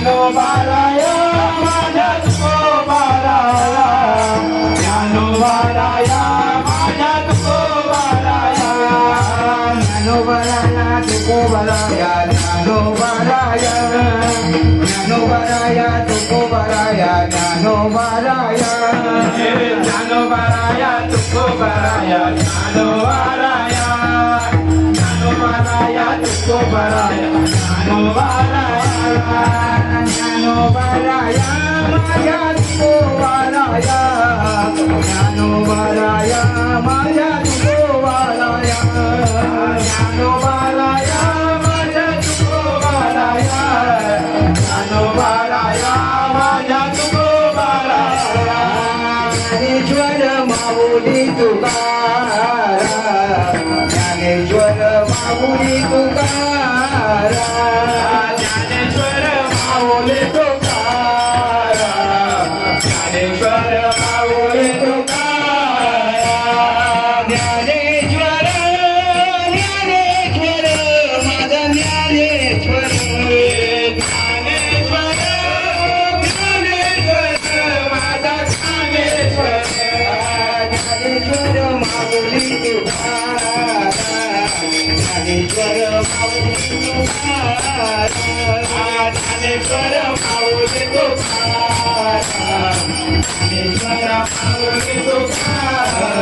ज्ञानोबाराया माझ्या तुकोबाराया ज्ञानोबाराया माझ्या तुकोबाराया ज्ञानोबाराया तुकोबाराया ज्ञानोबाराया ज्ञानोबाराया तुकोबाराया ज्ञानोबाराया ज्ञानोबाराया तुकोबाराया ज्ञानोबाराया ज्ञानोबाराया तुकोबाराया ज्ञानोबाराया ज्ञानोबाराया माझ्या तुकोबाराया ज्ञानोबाराया माझ्या तुकोबाराया ज्ञानोबाराया माझ्या तुकोबाराया ज्ञानोबाराया माझ्या तुकोबाराया ज्ञानेश्वर माऊली तुकाराम ज्ञानेश्वर माऊली तुकाराम ज्ञानेश्वर माऊली तुकाराम ज्ञानेश्वर माऊली तुकाराम ज्ञानेश्वर ज्ञानेश्वर माझा ज्ञानेश्वर ज्ञानेश्वर ज्ञानेश्वर माझा ज्ञानेश्वर ज्ञानेश्वर माऊली तुकाराम ज्ञानेश्वर माऊली तुकाराम ज्ञानेश्वर माऊली तुकाराम ज्ञानेश्वर माऊली तुकाराम